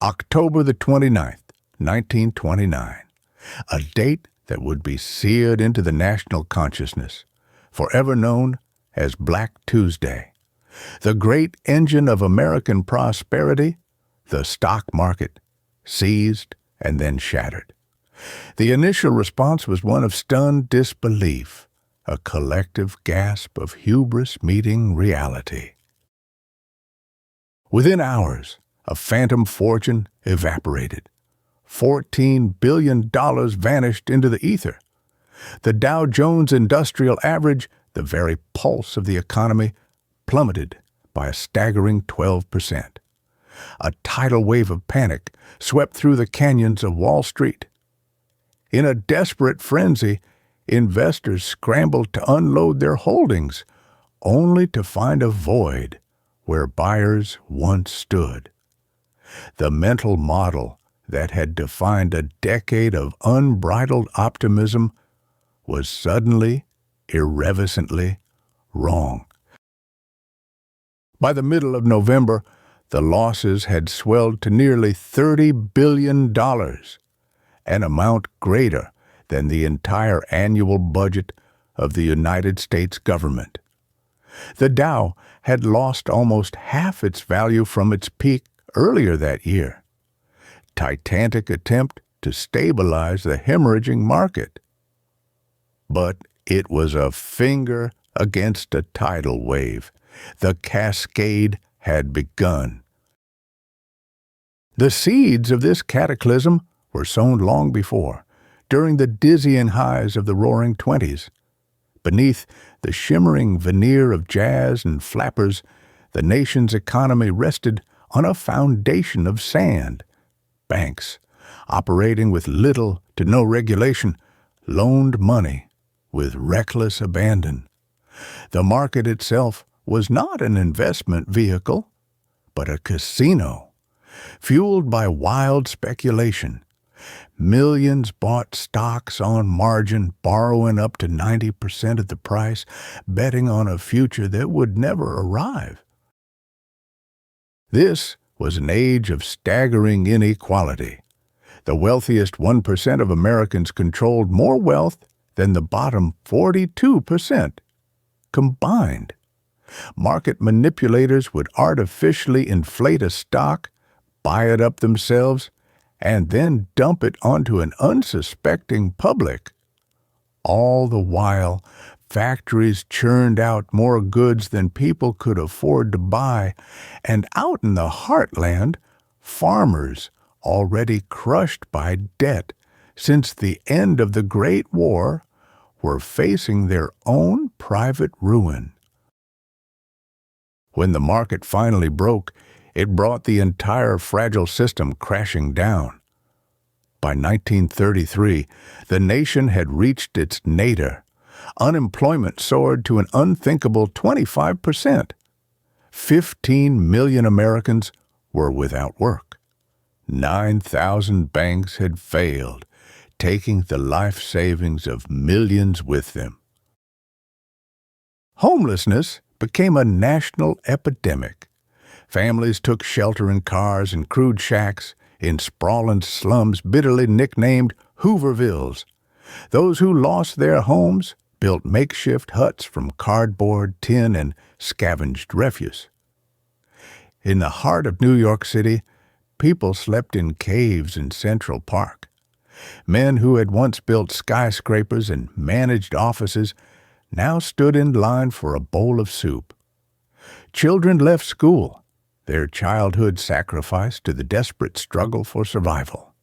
October the 29th, 1929, a date that would be seared into the national consciousness, forever known as Black Tuesday. The great engine of American prosperity, the stock market, seized and then shattered. The initial response was one of stunned disbelief, a collective gasp of hubris meeting reality. Within hours, a phantom fortune evaporated. $14 billion vanished into the ether. The Dow Jones Industrial Average, the very pulse of the economy, plummeted by a staggering 12%. A tidal wave of panic swept through the canyons of Wall Street. In a desperate frenzy, investors scrambled to unload their holdings, only to find a void where buyers once stood. The mental model that had defined a decade of unbridled optimism was suddenly, irrevocably wrong. By the middle of November, the losses had swelled to nearly $30 billion, an amount greater than the entire annual budget of the United States government. The Dow had lost almost half its value from its peak earlier that year. Titanic attempt to stabilize the hemorrhaging market. But it was a finger against a tidal wave. The cascade had begun. The seeds of this cataclysm were sown long before, during the dizzying highs of the Roaring Twenties. Beneath the shimmering veneer of jazz and flappers, the nation's economy rested on a foundation of sand. Banks, operating with little to no regulation, loaned money with reckless abandon. The market itself was not an investment vehicle, but a casino, fueled by wild speculation. Millions bought stocks on margin, borrowing up to 90% of the price, betting on a future that would never arrive. This was an age of staggering inequality. The wealthiest 1% of Americans controlled more wealth than the bottom 42% combined. Market manipulators would artificially inflate a stock, buy it up themselves, and then dump it onto an unsuspecting public. All the while, factories churned out more goods than people could afford to buy, and out in the heartland, farmers, already crushed by debt since the end of the Great War, were facing their own private ruin. When the market finally broke, it brought the entire fragile system crashing down. By 1933, the nation had reached its nadir. Unemployment soared to an unthinkable 25%. 15 million Americans were without work. 9,000 banks had failed, taking the life savings of millions with them. Homelessness became a national epidemic. Families took shelter in cars and crude shacks in sprawling slums bitterly nicknamed Hoovervilles. Those who lost their homes built makeshift huts from cardboard, tin, and scavenged refuse. In the heart of New York City, people slept in caves in Central Park. Men who had once built skyscrapers and managed offices now stood in line for a bowl of soup. Children left school, their childhood sacrificed to the desperate struggle for survival.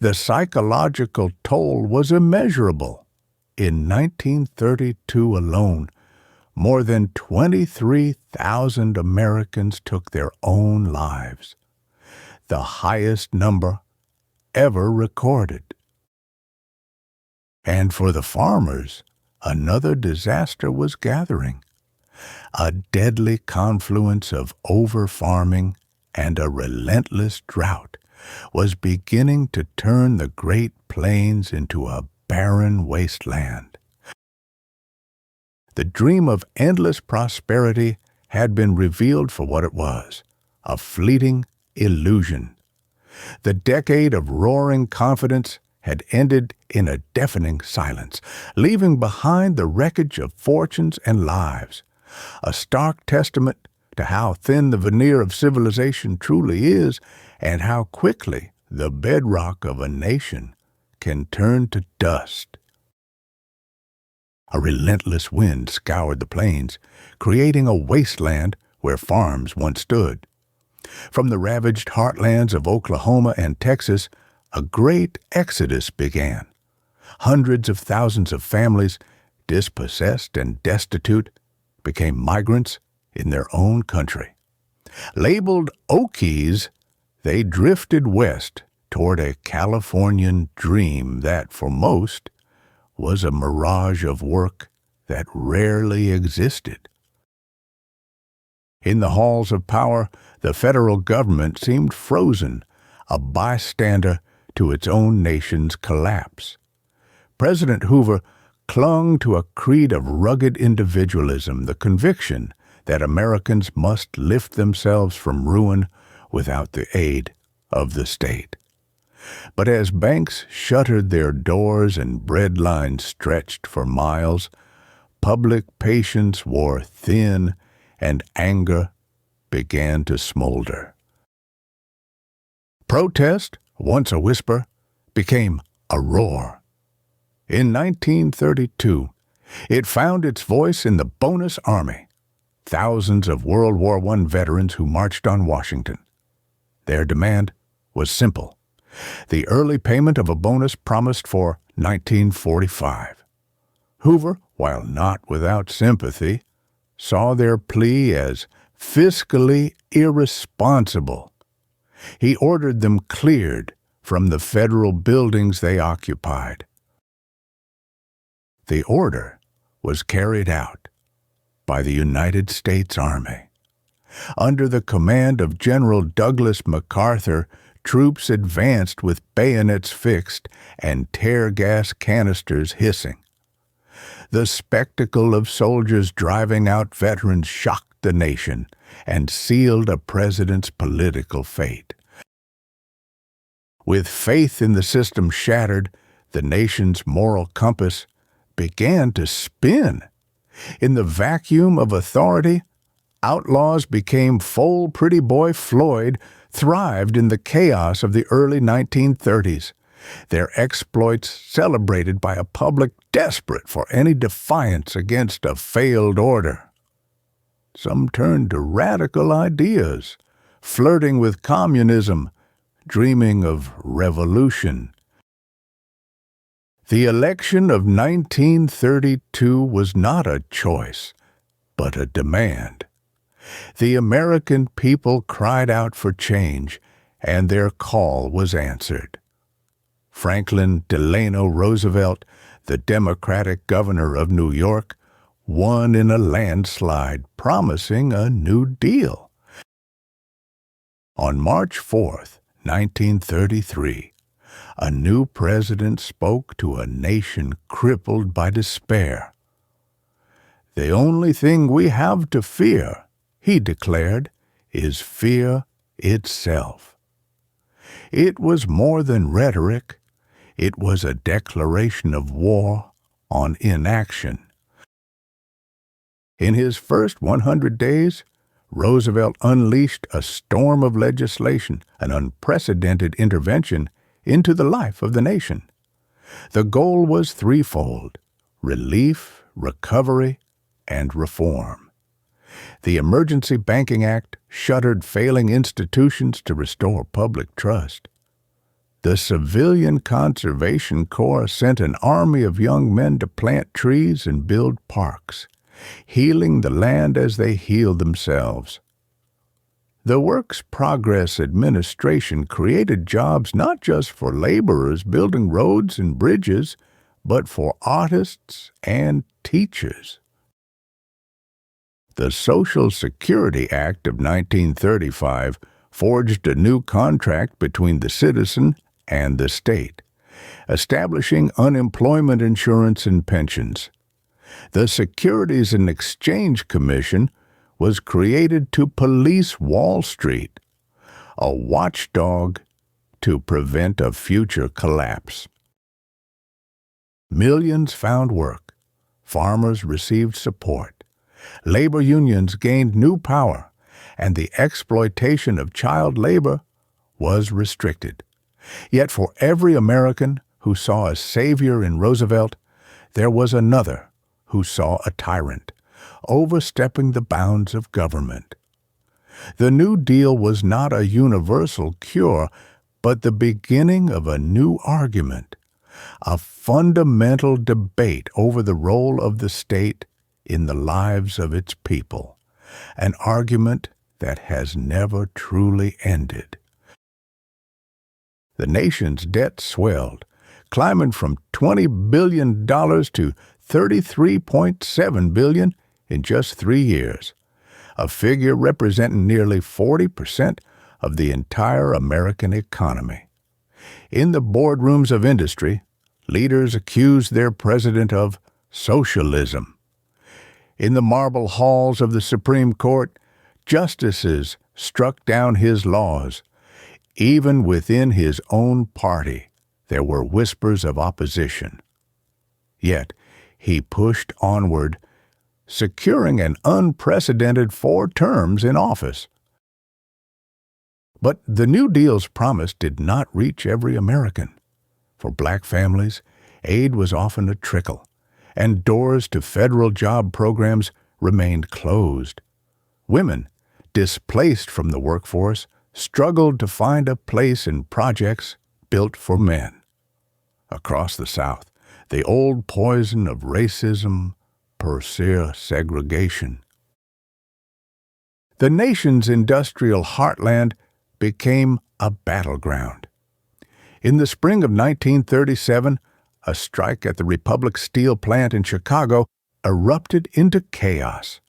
The psychological toll was immeasurable. In 1932 alone, more than 23,000 Americans took their own lives, the highest number ever recorded. And for the farmers, another disaster was gathering. A deadly confluence of over-farming and a relentless drought was beginning to turn the Great Plains into a barren wasteland. The dream of endless prosperity had been revealed for what it was, a fleeting illusion. The decade of roaring confidence had ended in a deafening silence, leaving behind the wreckage of fortunes and lives, a stark testament to how thin the veneer of civilization truly is and how quickly the bedrock of a nation can turn to dust. A relentless wind scoured the plains, creating a wasteland where farms once stood. From the ravaged heartlands of Oklahoma and Texas, a great exodus began. Hundreds of thousands of families, dispossessed and destitute, became migrants in their own country. Labeled Okies, they drifted west toward a Californian dream that, for most, was a mirage of work that rarely existed. In the halls of power, the federal government seemed frozen, a bystander to its own nation's collapse. President Hoover clung to a creed of rugged individualism, the conviction that Americans must lift themselves from ruin without the aid of the state. But as banks shuttered their doors and breadlines stretched for miles, public patience wore thin and anger began to smolder. Protest, once a whisper, became a roar. In 1932, it found its voice in the Bonus Army, thousands of World War I veterans who marched on Washington. Their demand was simple: the early payment of a bonus promised for 1945. Hoover, while not without sympathy, saw their plea as fiscally irresponsible. He ordered them cleared from the federal buildings they occupied. The order was carried out by the United States Army. Under the command of General Douglas MacArthur, troops advanced with bayonets fixed and tear gas canisters hissing. The spectacle of soldiers driving out veterans shocked the nation and sealed a president's political fate. With faith in the system shattered, the nation's moral compass began to spin. In the vacuum of authority, outlaws became full pretty boy Floyd thrived in the chaos of the early 1930s, their exploits celebrated by a public desperate for any defiance against a failed order. Some turned to radical ideas, flirting with communism, dreaming of revolution. The election of 1932 was not a choice, but a demand. The American people cried out for change, and their call was answered. Franklin Delano Roosevelt, the Democratic governor of New York, won in a landslide, promising a New Deal. On March 4th, 1933, a new president spoke to a nation crippled by despair. "The only thing we have to fear," he declared, "is fear itself." It was more than rhetoric. It was a declaration of war on inaction. In his first 100 days, Roosevelt unleashed a storm of legislation, an unprecedented intervention into the life of the nation. The goal was threefold: relief, recovery, and reform. The Emergency Banking Act shuttered failing institutions to restore public trust. The Civilian Conservation Corps sent an army of young men to plant trees and build parks, healing the land as they healed themselves. The Works Progress Administration created jobs not just for laborers building roads and bridges, but for artists and teachers. The Social Security Act of 1935 forged a new contract between the citizen and the state, establishing unemployment insurance and pensions. The Securities and Exchange Commission was created to police Wall Street, a watchdog to prevent a future collapse. Millions found work. Farmers received support. Labor unions gained new power, and the exploitation of child labor was restricted. Yet for every American who saw a savior in Roosevelt, there was another who saw a tyrant, overstepping the bounds of government. The New Deal was not a universal cure, but the beginning of a new argument, a fundamental debate over the role of the state in the lives of its people, an argument that has never truly ended. The nation's debt swelled, climbing from $20 billion to $33.7 billion in just 3 years, a figure representing nearly 40% of the entire American economy. In the boardrooms of industry, leaders accused their president of socialism. In the marble halls of the Supreme Court, justices struck down his laws. Even within his own party, there were whispers of opposition. Yet, he pushed onward, securing an unprecedented 4 terms in office. But the New Deal's promise did not reach every American. For black families, aid was often a trickle, and doors to federal job programs remained closed. Women, displaced from the workforce, struggled to find a place in projects built for men. Across the South, the old poison of racism pursued segregation. The nation's industrial heartland became a battleground. In the spring of 1937, a strike at the Republic Steel plant in Chicago erupted into chaos.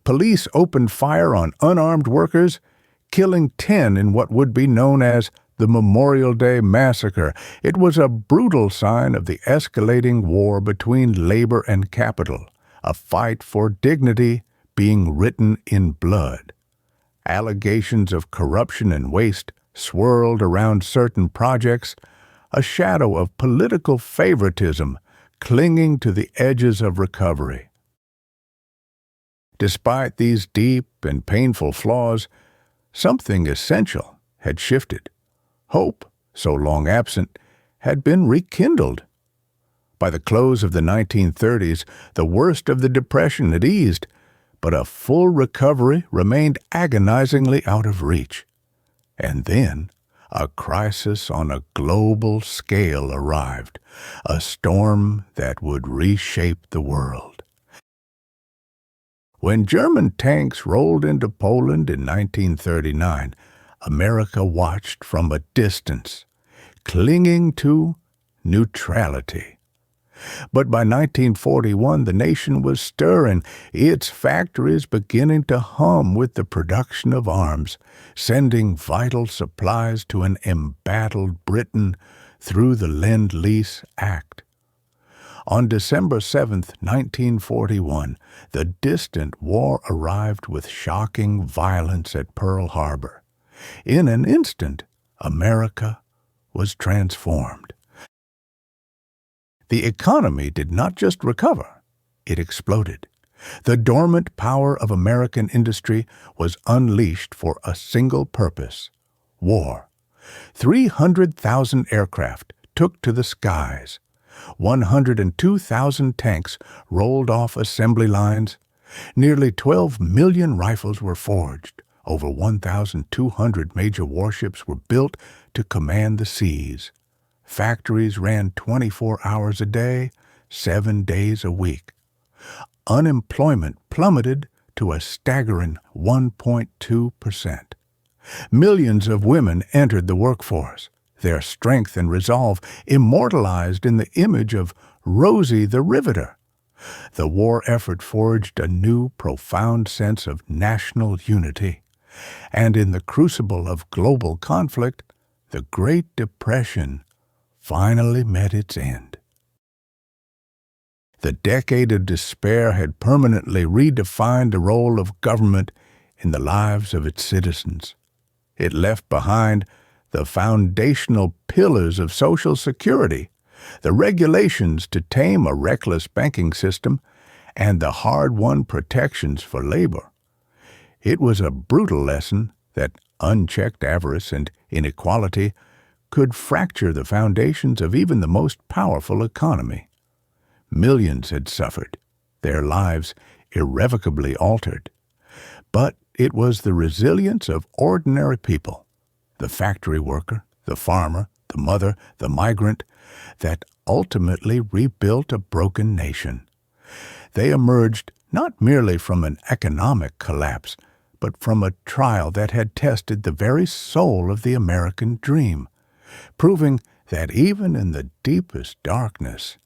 Police opened fire on unarmed workers, killing 10 in what would be known as the Memorial Day Massacre. It was a brutal sign of the escalating war between labor and capital, a fight for dignity being written in blood. Allegations of corruption and waste swirled around certain projects, a shadow of political favoritism clinging to the edges of recovery. Despite these deep and painful flaws, something essential had shifted. Hope, so long absent, had been rekindled. By the close of the 1930s, the worst of the Depression had eased, but a full recovery remained agonizingly out of reach. And then, a crisis on a global scale arrived, a storm that would reshape the world. When German tanks rolled into Poland in 1939, America watched from a distance, clinging to neutrality. But by 1941, the nation was stirring, its factories beginning to hum with the production of arms, sending vital supplies to an embattled Britain through the Lend-Lease Act. On December 7, 1941, the distant war arrived with shocking violence at Pearl Harbor. In an instant, America was transformed. The economy did not just recover, it exploded. The dormant power of American industry was unleashed for a single purpose: war. 300,000 aircraft took to the skies. 102,000 tanks rolled off assembly lines. Nearly 12 million rifles were forged. Over 1,200 major warships were built to command the seas. Factories ran 24 hours a day, 7 days a week. Unemployment plummeted to a staggering 1.2%. Millions of women entered the workforce, their strength and resolve immortalized in the image of Rosie the Riveter. The war effort forged a new, profound sense of national unity. And in the crucible of global conflict, the Great Depression finally met its end. The decade of despair had permanently redefined the role of government in the lives of its citizens. It left behind the foundational pillars of Social Security, the regulations to tame a reckless banking system, and the hard-won protections for labor. It was a brutal lesson that unchecked avarice and inequality could fracture the foundations of even the most powerful economy. Millions had suffered, their lives irrevocably altered. But it was the resilience of ordinary people, the factory worker, the farmer, the mother, the migrant, that ultimately rebuilt a broken nation. They emerged not merely from an economic collapse, but from a trial that had tested the very soul of the American dream, proving that even in the deepest darkness,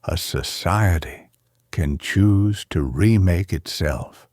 a society can choose to remake itself.